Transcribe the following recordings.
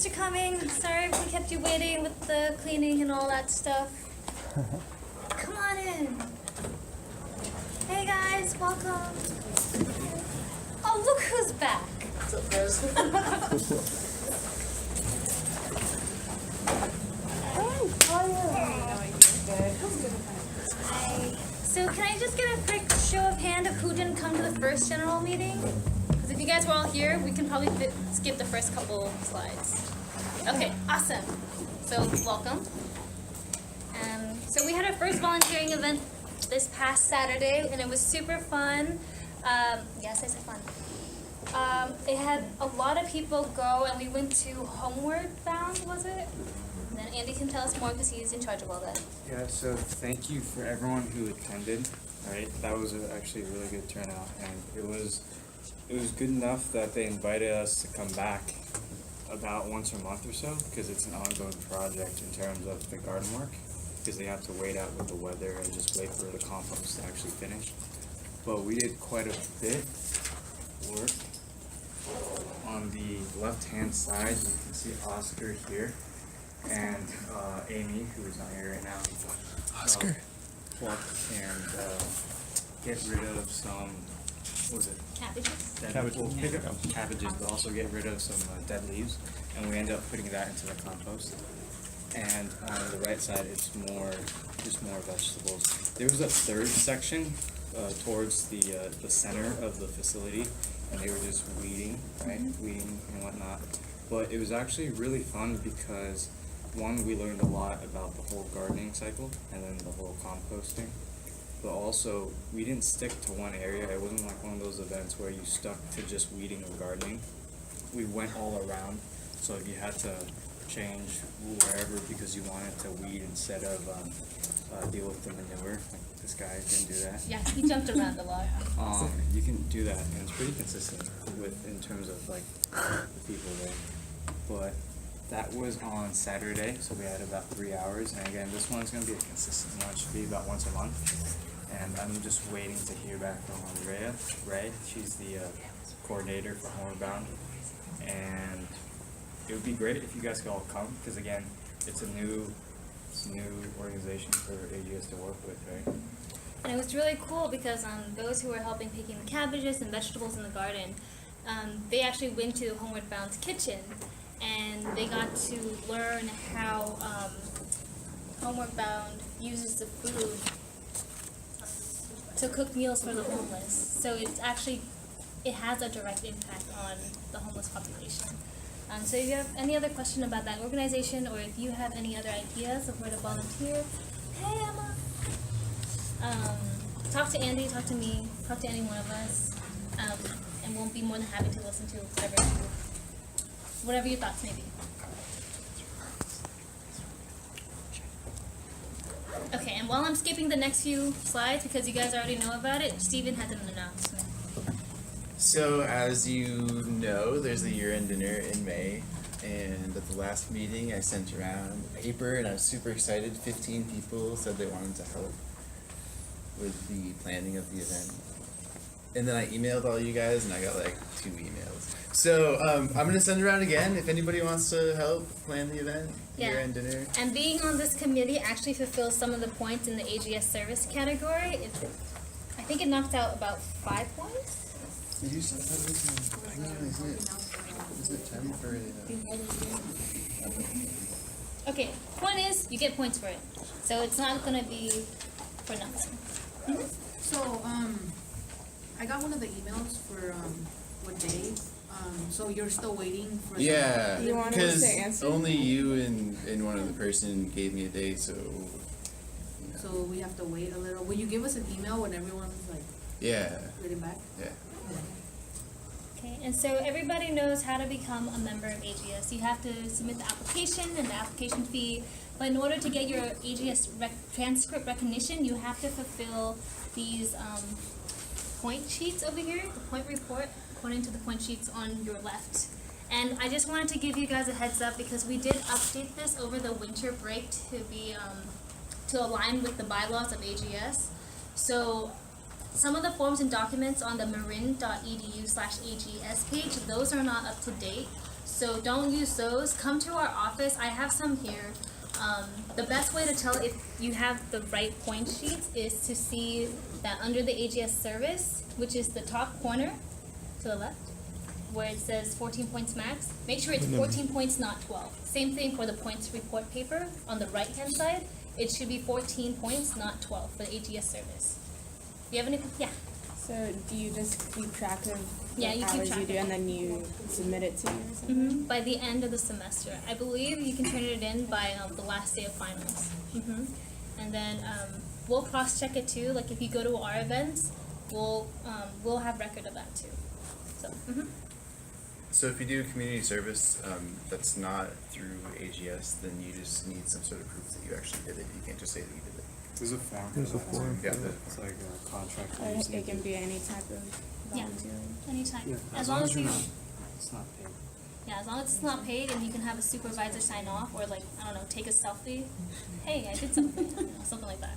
thanks for coming. Sorry we kept you waiting with the cleaning and all that stuff. Come on in. Hey guys, welcome. Oh, look who's back. What's up, guys? Hi. So can I just get a quick show of hand of who didn't come to the first general meeting? Because if you guys were all here, we can probably skip the first couple slides. Okay, awesome. So welcome. So we had our first volunteering event this past Saturday, and it was super fun. Yes, I said fun. It had a lot of people go, and we went to Homeward Bound, was it? And then Andy can tell us more because he's in charge of all that. Yeah, so thank you for everyone who attended. Right, that was actually a really good turnout, and it was good enough that they invited us to come back about once a month or so, because it's an ongoing project in terms of the garden work, because they have to wait out with the weather and just wait for the compost to actually finish. But we did quite a bit work. On the left-hand side, you can see Oscar here, and Amy, who is not here right now. Oscar. Pluck and get rid of some, what was it? Cabbages. Cabbages. We'll pick up cabbages, but also get rid of some dead leaves, and we end up putting that into the compost. And on the right side, it's just more vegetables. There was a third section towards the center of the facility, and they were just weeding, right? Weeding and whatnot. But it was actually really fun because, one, we learned a lot about the whole gardening cycle and then the whole composting. But also, we didn't stick to one area. It wasn't like one of those events where you stuck to just weeding or gardening. We went all around. So if you had to change wherever because you wanted to weed instead of deal with the manure, like this guy can do that. Yeah, he jumped around a lot. You can do that, and it's pretty consistent in terms of like the people there. But that was on Saturday, so we had about 3 hours. And again, this one's going to be a consistent one. It should be about once a month. And I'm just waiting to hear back from Andrea Ray. She's the coordinator for Homeward Bound. And it would be great if you guys could all come, because again, it's a new organization for AGS to work with, right? And it was really cool because those who were helping picking the cabbages and vegetables in the garden, they actually went to Homeward Bound's kitchen, and they got to learn how Homeward Bound uses the food to cook meals for the homeless. So it has a direct impact on the homeless population. So if you have any other question about that organization, or if you have any other ideas of where to volunteer, hey Emma, talk to Andy, talk to me, talk to any one of us, and we'll be more than happy to listen to whatever your thoughts may be. Okay, and while I'm skipping the next few slides, because you guys already know about it, Steven has an announcement. So, as you know, there's a year-end dinner in May, and at the last meeting I sent around a paper, and I was super excited. 15 people said they wanted to help with the planning of the event. And then I emailed all you guys, and I got like 2 emails. So, I'm going to send around again if anybody wants to help plan the event, year-end dinner. And being on this committee actually fulfills some of the points in the AGS service category. I think it knocked out about 5 points. Did you set that is it time for Okay, point is, you get points for it. So it's not going to be for nothing. So, I got one of the emails for, what day, so you're still waiting for. Yeah, You want us to because answer? only you and one other person gave me a date, so. You know. So we have to wait a little. Will you give us an email when everyone's like Yeah. getting back? Yeah. Okay, and so everybody knows how to become a member of AGS. You have to submit the application and the application fee, but in order to get your AGS transcript recognition, you have to fulfill these point sheets over here, the point report, according to the point sheets on your left. And I just wanted to give you guys a heads up because we did update this over the winter break to be to align with the bylaws of AGS. So some of the forms and documents on the marin.edu/AGS page, those are not up to date. So don't use those. Come to our office. I have some here. The best way to tell if you have the right point sheets is to see that under the AGS service, which is the top corner to the left, where it says 14 points max, make sure it's 14 points, not 12. Same thing for the points report paper. On the right-hand side, it should be 14 points, not 12 for the AGS service. Do you have any? Yeah. So do you just keep track of Yeah, what you keep hours track you do of and it. then you submit it to me or something? By the end of the semester. I believe you can turn it in by the last day of finals. And then we'll cross-check it too. Like if you go to our events, we'll have record of that too. So. So if you do community service, that's not through AGS, then you just need some sort of proof that you actually did it. You can't just say that you did it. There's a form. There's a for that. form. Yeah. It's like a contract. that Or you just it need can to- be any type of Yeah. volunteering? Anytime. Yeah, As long as you're you. not, it's not paid. Yeah, as long as it's not paid and you can have a supervisor sign off or like, I don't know, take a selfie. Hey, I did something, you know, something like that.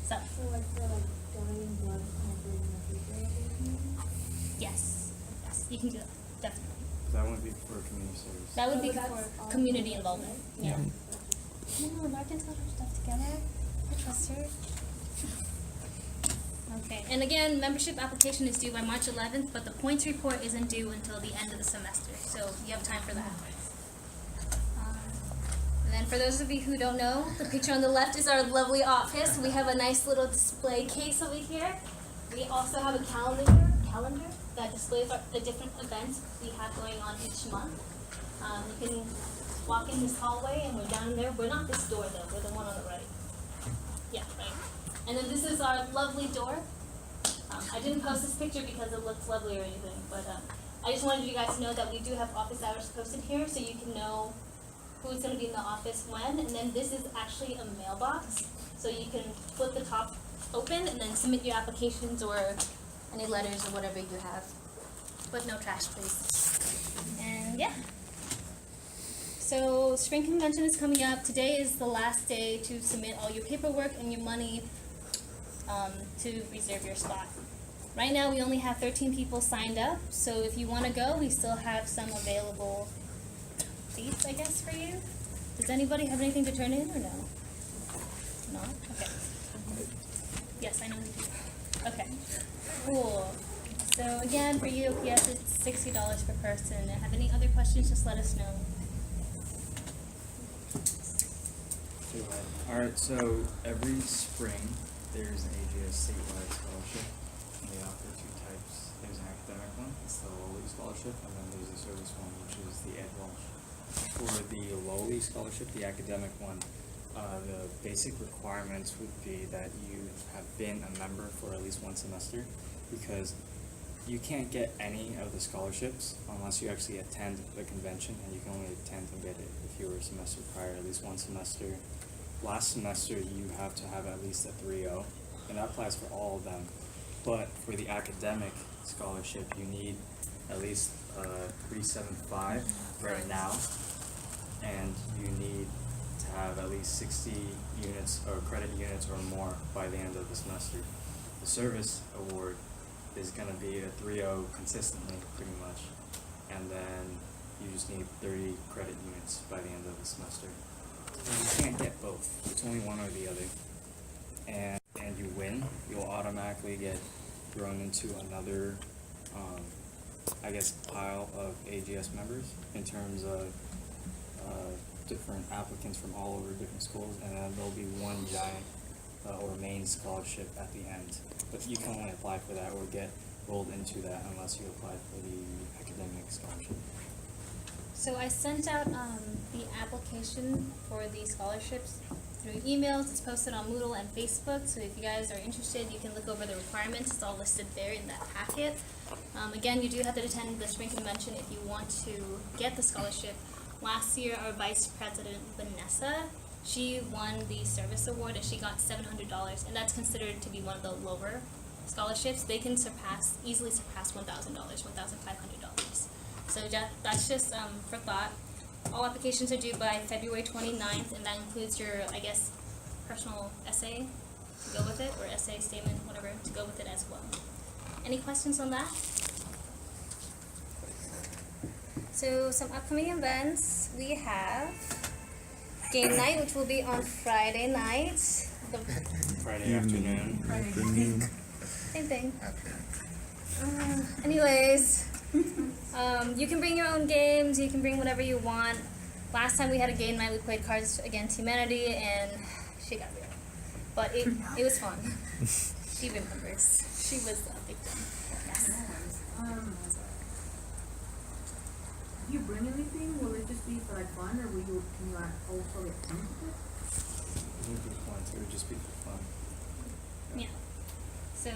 So, So like for like donating blood and bringing the paper over? yes, you can do that, definitely. That wouldn't be for community service. That would be No, but that's for all community of it, involvement. right? Yeah. No, Larkin's got her stuff together. I trust her. Okay, and again, membership application is due by March 11th, but the points report isn't due until the end of the semester, so you have time for that. And then for those of you who don't know, the picture on the left is our lovely office. We have a nice little display case over here. We also have a calendar that displays the different events we have going on each month. You can walk in this hallway and we're down there. We're not this door though, we're the one on the right. Yeah, right. And then this is our lovely door. I didn't post this picture because it looks lovely or anything, but I just wanted you guys to know that we do have office hours posted here so you can know who's going to be in the office when. And then this is actually a mailbox, so you can flip the top open and then submit your applications or any letters or whatever you have. But no trash, please. And yeah. So spring convention is coming up. Today is the last day to submit all your paperwork and your money to reserve your spot. Right now we only have 13 people signed up, so if you want to go, we still have some available seats, I guess, for you. Does anybody have anything to turn in or no? No? Okay. Yes, I know we do. Okay. Cool. So again, for you, yes, it's $60 per person. Have any other questions, just let us know. Alright, so every spring there's an AGS statewide scholarship. And they offer two types. There's an academic one, it's the lowly scholarship, and then there's a service one, which is the Ed Walsh. For the lowly scholarship, the academic one, the basic requirements would be that you have been a member for at least one semester, because you can't get any of the scholarships unless you actually attend the convention, and you can only attend and get it if you were a semester prior, at least one semester. Last semester, you have to have at least a 3.0, and that applies for all of them. But for the academic scholarship, you need at least 3.75 right now, and you need to have at least 60 units or credit units or more by the end of the semester. The service award is going to be a 3.0 consistently, pretty much, and then you just need 30 credit units by the end of the semester. And you can't get both. It's only one or the other. And you win, you'll automatically get thrown into another, I guess, pile of AGS members in terms of different applicants from all over different schools, and then there'll be one giant or main scholarship at the end. But you can only apply for that or get rolled into that unless you apply for the academic scholarship. So I sent out the application for the scholarships through emails. It's posted on Moodle and Facebook, so if you guys are interested, you can look over the requirements. It's all listed there in that packet. Again, you do have to attend the spring convention if you want to get the scholarship. Last year, our vice president, Vanessa, she won the service award and she got $700, and that's considered to be one of the lower scholarships. They can easily surpass $1,000, $1,500. So that's just for thought. All applications are due by February 29th, and that includes your, I guess, personal essay to go with it, or essay, statement, whatever, to go with it as well. Any questions on that? So some upcoming events, we have game night, which will be on Friday night. Friday afternoon. Same thing. After. Anyways, you can bring your own games. You can bring whatever you want. Last time we had a game night, we played Cards Against Humanity, and she got real. But it was fun. She remembers. She was a victim. Yes. If you bring anything, will it just be for like fun, or can you also get points with it? It would be fun. It would just be for fun. Yeah. So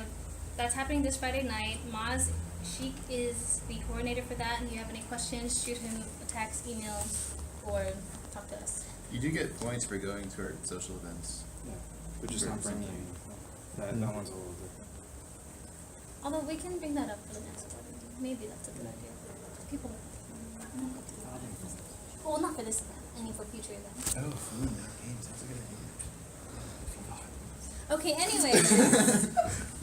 that's happening this Friday night. Maz Sheik is the coordinator for that, and if you have any questions, shoot him a text, email, or talk to us. You do get points for going to our social events. Yeah. But just not bringing anything. That one's a little different. Although we can bring that up for the next one. Maybe that's a good idea. People. Well, not for this event. I mean for future events. Oh, food, no games. That's a good idea. Okay, anyways.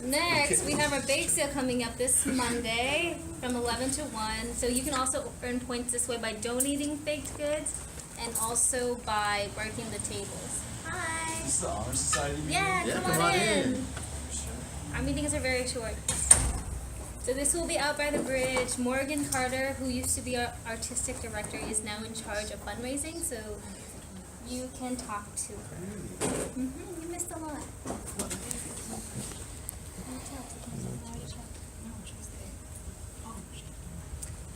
Next, we have our bake sale coming up this Monday from 11 to 1. So you can also earn points this way by donating baked goods and also by working the tables. Hi. This is the Honor Society meeting? Yeah, come on in. Our meetings are very short. So this will be out by the bridge. Morgan Carter, who used to be our artistic director, is now in charge of fundraising, so you can talk to her. You missed a lot.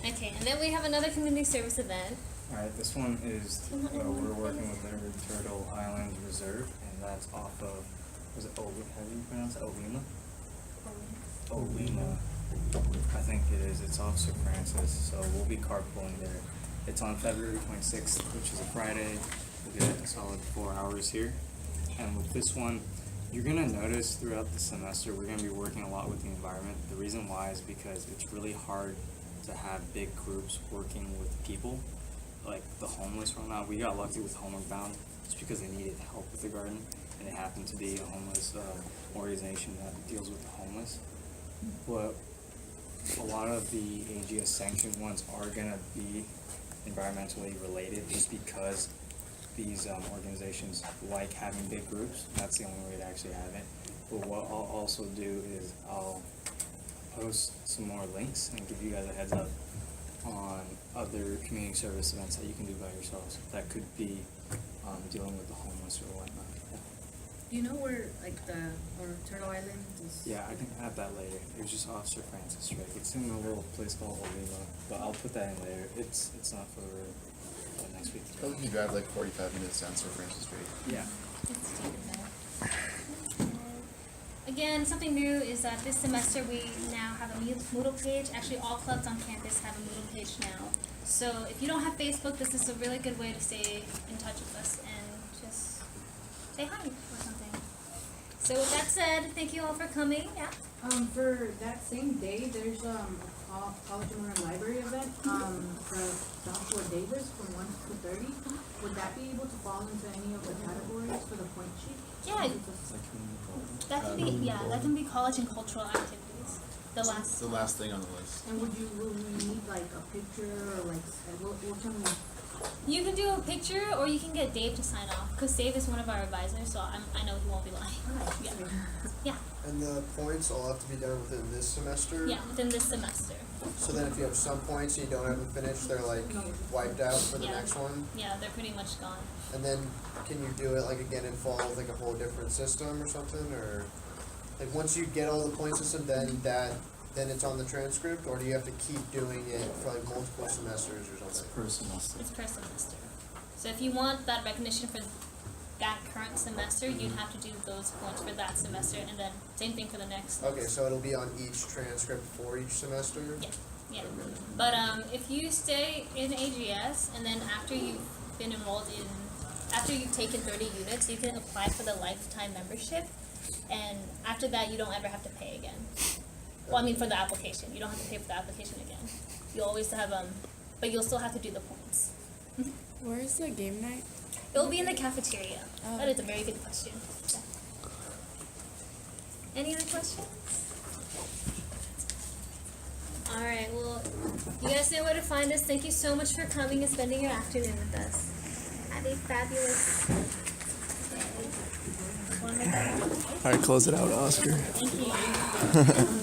Okay, and then we have another community service event. Alright, this one is, we're working with Liberty Turtle Island Reserve, and that's off of, was it how do you pronounce it? Olima. I think it is. It's off Sir Francis, so we'll be carpooling there. It's on February 26th, which is a Friday. We'll get a solid 4 hours here. And with this one, you're gonna notice throughout the semester we're gonna be working a lot with the environment. The reason why is because it's really hard to have big groups working with people, like the homeless right now. We got lucky with Homeward Bound just because they needed help with the garden, and it happened to be a homeless organization that deals with the homeless. But a lot of the AGS sanctioned ones are gonna be environmentally related just because these organizations like having big groups. That's the only way to actually have it. But what I'll also do is I'll post some more links and give you guys a heads up on other community service events that you can do by yourselves. That could be dealing with the homeless or whatnot. Do you know where Turtle Island is? Yeah, I can add that later. It was just off Sir Francis, right? It's in a little place called Oliva, but I'll put that in later. It's not for next week. Probably can drive like 45 minutes down Sir Francis Street. Yeah. Let's take it back. Again, something new is that this semester we now have a Moodle page. Actually, all clubs on campus have a Moodle page now. So if you don't have Facebook, this is a really good way to stay in touch with us and just say hi or something. So with that said, thank you all for coming. Yeah. For that same day, there's a College of Marin Library event, for Joshua Davis from 1 to 30. Would that be able to fall into any of the categories for the point sheet? Yeah. That can be college and cultural activities. The last thing on the list. And will we need like a picture or like, what can we? You can do a picture, or you can get Dave to sign off, because Dave is one of our advisors, so I know he won't be lying. Yeah. Yeah. And the points all have to be done within this semester? Yeah, within this semester. So then if you have some points and you don't have them finished, they're like wiped out for the Yeah. next one? Yeah, they're pretty much gone. And then can you do it like again in fall with like a whole different system or something? Or like once you get all the point system, then it's on the transcript? Or do you have to keep doing it for like multiple semesters or something? Per semester. It's per semester. So if you want that recognition for that current semester, you'd have to do those points for that semester, and then same thing for the next. Okay, so it'll be on each transcript for each semester? Yeah, yeah. But if you stay in AGS, and then after you've been enrolled after you've taken 30 units, you can apply for the lifetime membership, and after that, you don't ever have to pay again. Well, I mean for the application, you don't have to pay for the application again. You always have but you'll still have to do the points. Where is the game night? It'll be in the cafeteria. Oh. That is a very good question. Yeah. Any other questions? All right. Well, You guys know where to find us. Thank you so much for coming and spending your afternoon with us. Have a fabulous day. All right, close it out, Oscar. Thank you.